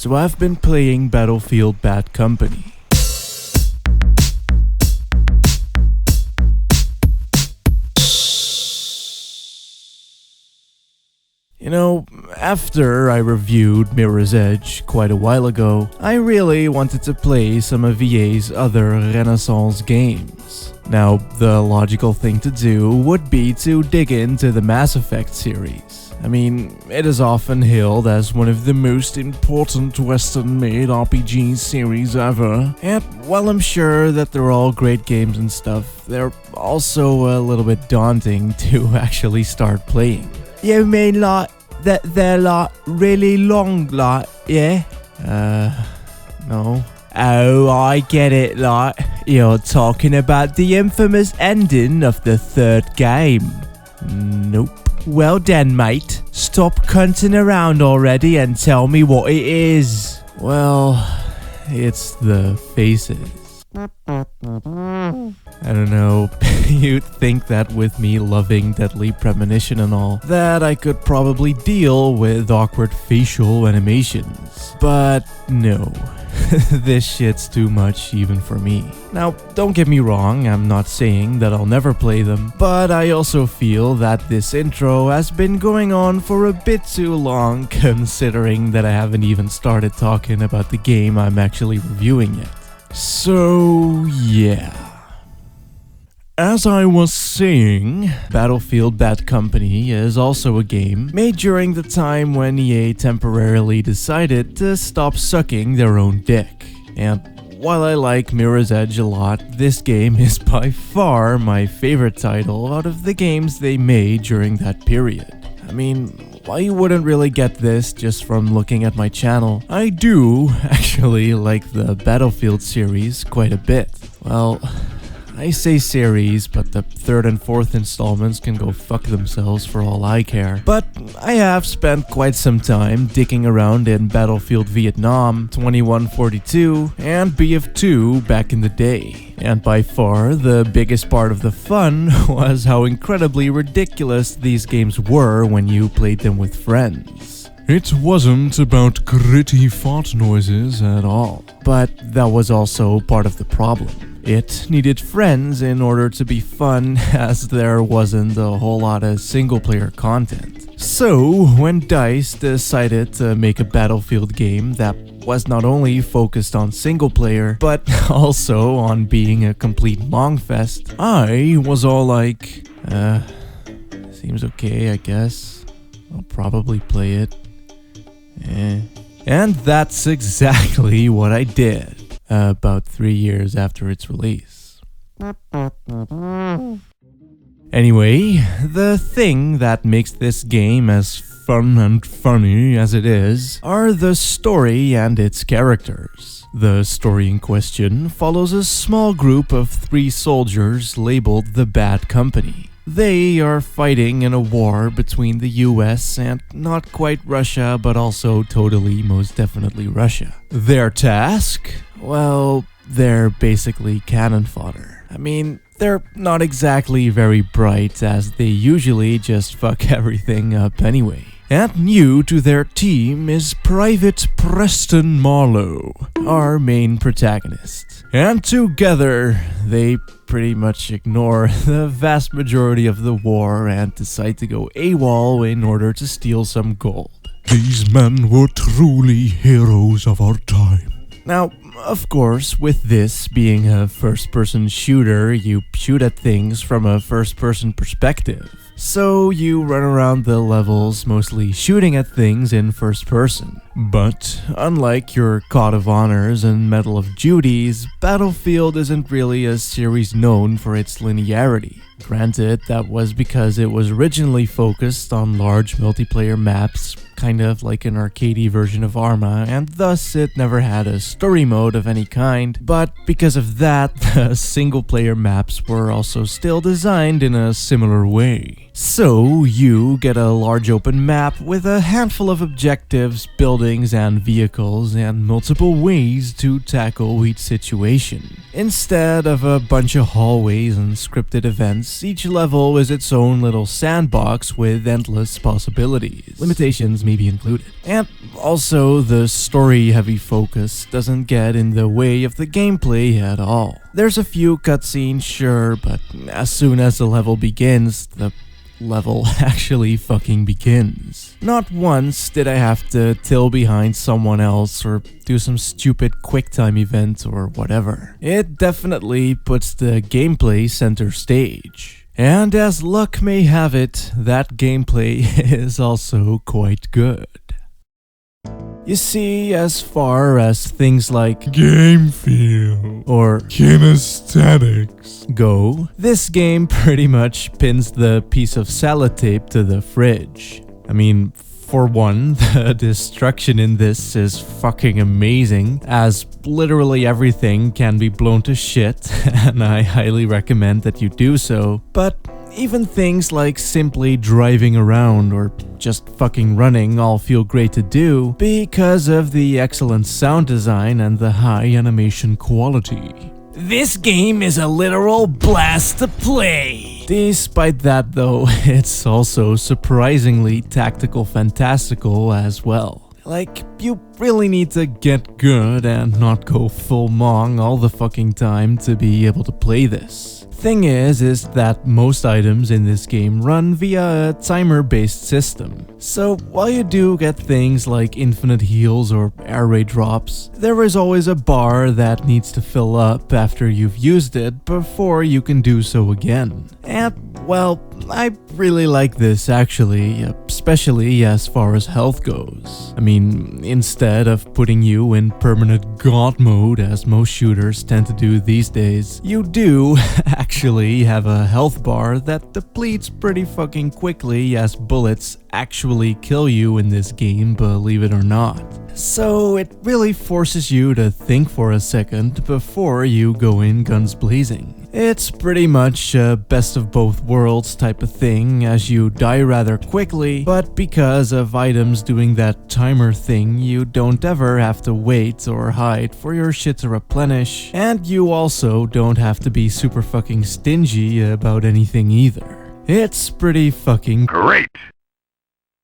So I've been playing Battlefield Bad Company. You know, after I reviewed Mirror's Edge quite a while ago, I really wanted to play some of EA's other Renaissance games. Now, the logical thing to do would be to dig into the Mass Effect series. I mean, it is often hailed as one of the most important Western-made RPG series ever, and while I'm sure that they're all great games and stuff, they're also a little bit daunting to actually start playing. You mean like that they're like really long, like, yeah? No. Oh, I get it, like, you're talking about the infamous ending of the third game. Nope. Well then, mate, stop cunting around already and tell me what it is. Well, it's the faces. I don't know, you'd think that with me loving Deadly Premonition and all, that I could probably deal with awkward facial animations. But no, this shit's too much even for me. Now, don't get me wrong, I'm not saying that I'll never play them, but I also feel that this intro has been going on for a bit too long, considering that I haven't even started talking about the game I'm actually reviewing yet. So, yeah. As I was saying, Battlefield Bad Company is also a game made during the time when EA temporarily decided to stop sucking their own dick. And while I like Mirror's Edge a lot, this game is by far my favorite title out of the games they made during that period. I mean, while you wouldn't really get this just from looking at my channel, I do actually like the Battlefield series quite a bit. Well, I say series, but the third and fourth installments can go fuck themselves for all I care. But I have spent quite some time dicking around in Battlefield Vietnam, 2142, and BF2 back in the day. And by far, the biggest part of the fun was how incredibly ridiculous these games were when you played them with friends. It wasn't about gritty fart noises at all. But that was also part of the problem. It needed friends in order to be fun, as there wasn't a whole lot of single-player content. So, when DICE decided to make a Battlefield game that was not only focused on single-player, but also on being a complete mongfest, I was all like, seems okay, I guess. I'll probably play it. And that's exactly what I did. About 3 years after its release. Anyway, the thing that makes this game as fun and funny as it is are the story and its characters. The story in question follows a small group of 3 soldiers labeled the Bad Company. They are fighting in a war between the US and not quite Russia, but also totally, most definitely Russia. Their task? Well, they're basically cannon fodder. I mean, they're not exactly very bright, as they usually just fuck everything up anyway. And new to their team is Private Preston Marlowe, our main protagonist. And together, they pretty much ignore the vast majority of the war and decide to go AWOL in order to steal some gold. These men were truly heroes of our time. Now, of course, with this being a first-person shooter, you shoot at things from a first-person perspective. So you run around the levels mostly shooting at things in first person. But unlike your Code of Honors and Medal of Duties, Battlefield isn't really a series known for its linearity. Granted, that was because it was originally focused on large multiplayer maps, kind of like an arcadey version of Arma, and thus it never had a story mode of any kind, but because of that, the single-player maps were also still designed in a similar way. So you get a large open map with a handful of objectives, buildings, and vehicles, and multiple ways to tackle each situation. Instead of a bunch of hallways and scripted events, each level is its own little sandbox with endless possibilities. Limitations may be included. And also, the story-heavy focus doesn't get in the way of the gameplay at all. There's a few cutscenes, sure, but as soon as the level begins, the level actually fucking begins. Not once did I have to till behind someone else or do some stupid QuickTime event or whatever. It definitely puts the gameplay center stage. And as luck may have it, that gameplay is also quite good. You see, as far as things like game feel or kinesthetics go, this game pretty much pins the piece of sellotape to the fridge. I mean, for one, the destruction in this is fucking amazing, as literally everything can be blown to shit, and I highly recommend that you do so. But even things like simply driving around or just fucking running all feel great to do because of the excellent sound design and the high animation quality. This game is a literal blast to play! Despite that though, it's also surprisingly tactical fantastical as well. Like, you really need to get good and not go full Mong all the fucking time to be able to play this. Thing is that most items in this game run via a timer-based system. So while you do get things like infinite heals or air raid drops, there is always a bar that needs to fill up after you've used it before you can do so again. And, well, I really like this actually, especially as far as health goes. I mean, instead of putting you in permanent god mode as most shooters tend to do these days, you do actually have a health bar that depletes pretty fucking quickly as bullets actually kill you in this game, believe it or not. So it really forces you to think for a second before you go in guns blazing. It's pretty much a best of both worlds type of thing, as you die rather quickly, but because of items doing that timer thing, you don't ever have to wait or hide for your shit to replenish, and you also don't have to be super fucking stingy about anything either. It's pretty fucking great.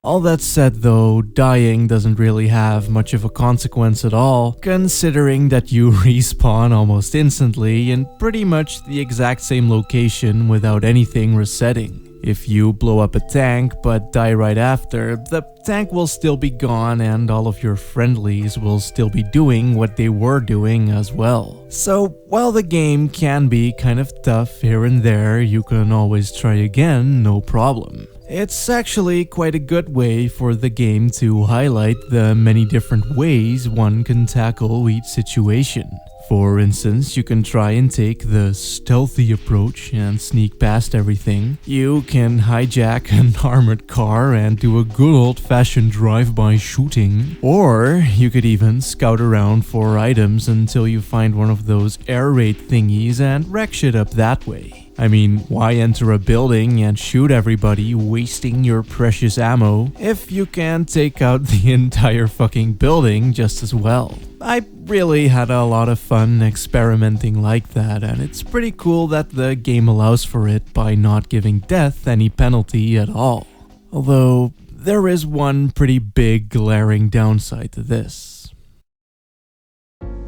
All that said though, dying doesn't really have much of a consequence at all, considering that you respawn almost instantly in pretty much the exact same location without anything resetting. If you blow up a tank but die right after, the tank will still be gone and all of your friendlies will still be doing what they were doing as well. So while the game can be kind of tough here and there, you can always try again, no problem. It's actually quite a good way for the game to highlight the many different ways one can tackle each situation. For instance, you can try and take the stealthy approach and sneak past everything. You can hijack an armored car and do a good old-fashioned drive-by shooting. Or you could even scout around for items until you find one of those air raid thingies and wreck shit up that way. I mean, why enter a building and shoot everybody, wasting your precious ammo, if you can take out the entire fucking building just as well? I really had a lot of fun experimenting like that, and it's pretty cool that the game allows for it by not giving death any penalty at all. Although, there is one pretty big glaring downside to this.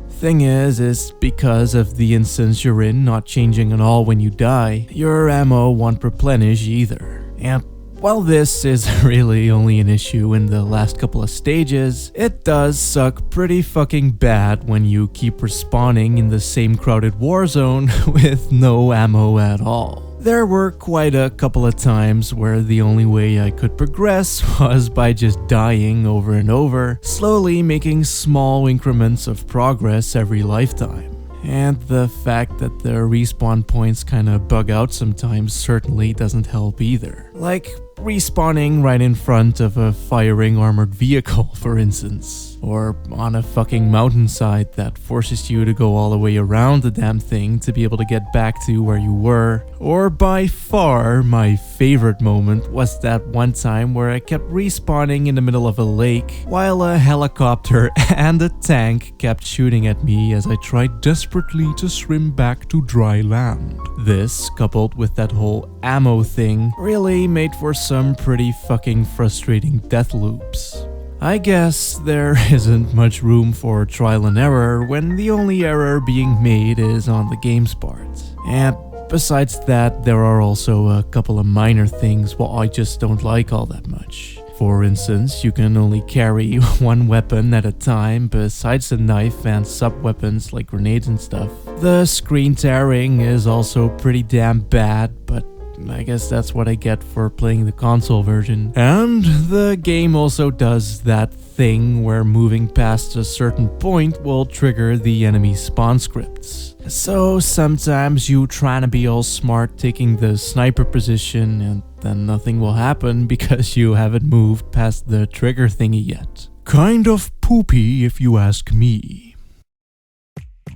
Thing is because of the instance you're in not changing at all when you die, your ammo won't replenish either. And while this is really only an issue in the last couple of stages, it does suck pretty fucking bad when you keep respawning in the same crowded war zone with no ammo at all. There were quite a couple of times where the only way I could progress was by just dying over and over, slowly making small increments of progress every lifetime. And the fact that the respawn points kinda bug out sometimes certainly doesn't help either. Like respawning right in front of a firing armored vehicle, for instance. or on a fucking mountainside that forces you to go all the way around the damn thing to be able to get back to where you were. Or by far, my favorite moment was that one time where I kept respawning in the middle of a lake while a helicopter and a tank kept shooting at me as I tried desperately to swim back to dry land. This, coupled with that whole ammo thing, really made for some pretty fucking frustrating death loops. I guess there isn't much room for trial and error when the only error being made is on the game's part. And besides that, there are also a couple of minor things what I just don't like all that much. For instance, you can only carry one weapon at a time besides a knife and sub-weapons like grenades and stuff. The screen tearing is also pretty damn bad, but I guess that's what I get for playing the console version. And the game also does that thing where moving past a certain point will trigger the enemy spawn scripts. So sometimes you trying to be all smart taking the sniper position and then nothing will happen because you haven't moved past the trigger thingy yet. Kind of poopy if you ask me.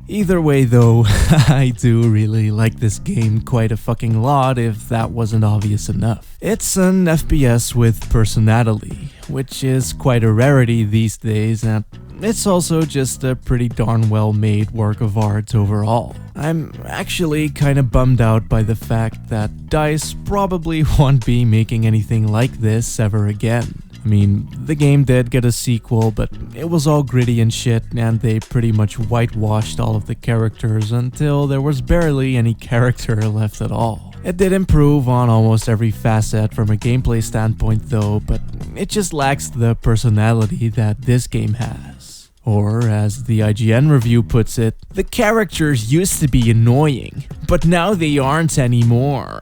Either way though, I do really like this game quite a fucking lot if that wasn't obvious enough. It's an FPS with personality, which is quite a rarity these days, and it's also just a pretty darn well made work of art overall. I'm actually kinda bummed out by the fact that DICE probably won't be making anything like this ever again. I mean, the game did get a sequel, but it was all gritty and shit, and they pretty much whitewashed all of the characters until there was barely any character left at all. It did improve on almost every facet from a gameplay standpoint though, but it just lacks the personality that this game has. Or, as the IGN review puts it, the characters used to be annoying, but now they aren't anymore.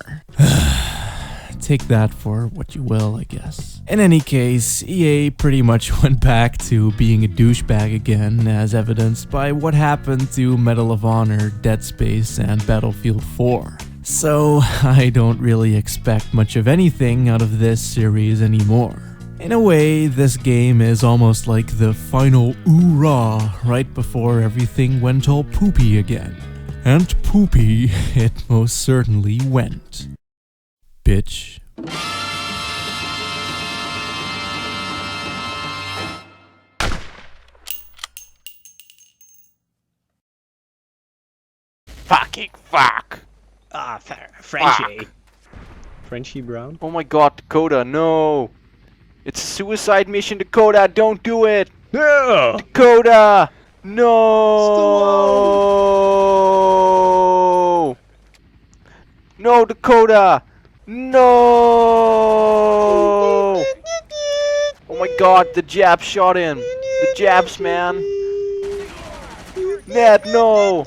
Take that for what you will, I guess. In any case, EA pretty much went back to being a douchebag again, as evidenced by what happened to Medal of Honor, Dead Space, and Battlefield 4. So, I don't really expect much of anything out of this series anymore. In a way, this game is almost like the final oorah right before everything went all poopy again. And poopy it most certainly went. Bitch. Fucking fuck! Ah, Frenchie. Fuck. Frenchie Brown? Oh my god, Dakota, no! It's a suicide mission, Dakota, don't do it! No! Dakota! No! No, Dakota! No! Oh my god, the jab shot him! The jabs, man! Ned, no!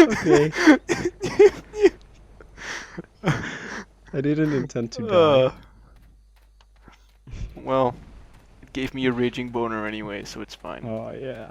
Okay. I didn't intend to die. Well, it gave me a raging boner anyway, so it's fine. Oh, yeah.